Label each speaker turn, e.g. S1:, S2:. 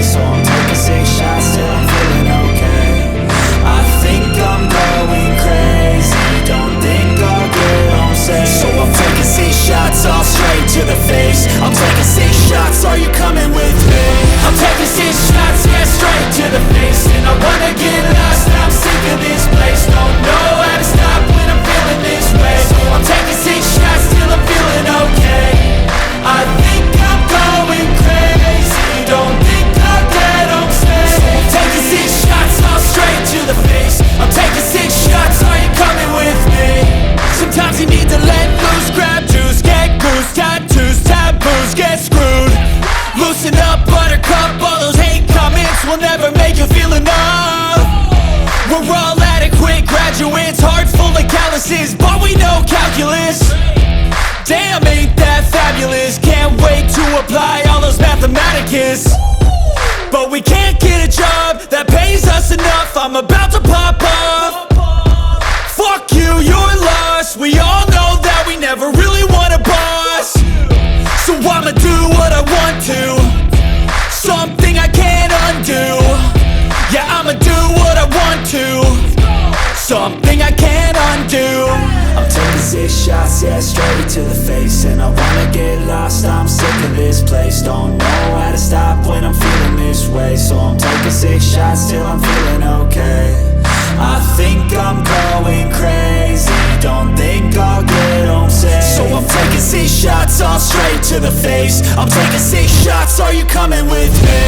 S1: So I'm taking 6 shots till I'm feeling okay. I think I'm going crazy, don't think I'll get home safe. So I'm taking 6 shots all straight to the face. I'm taking 6 shots, are you coming with me? I'm taking 6 shots, yeah, straight to the face. And I wanna get lost, I'm sick of this place. Don't know how to stop when I'm feeling this way. So I'm taking 6 shots till I'm feeling okay. I think I'm going crazy, don't think I'll get home safe. So I'm taking 6 shots all straight to the face. I'm taking 6 shots, are you coming with me? Sometimes you need to let loose, grab juice, get goose, tattoos, taboos, get screwed. Loosen up, buttercup, all those hate comments will never make you feel enough. We're all adequate graduates, heart full of calluses, but we know calculus. Damn, ain't that fabulous? Can't wait to apply all those mathematicus. But we can't get a job that pays us enough. I'm about to pop off. Fuck you, you're lost. We all know that we never really want a boss. So I'ma do what I want to, something I can't undo. Yeah, I'ma do what I want to, something I can't undo. I'm taking 6 shots, yeah, straight to the face. And I wanna get lost, I'm sick of this place. Don't know how to stop when I'm feeling this way. So I'm taking 6 shots till I'm feeling okay. I think I'm going crazy, don't think I'll get home safe. So I'm taking 6 shots all straight to the face. I'm taking 6 shots, are you coming with me?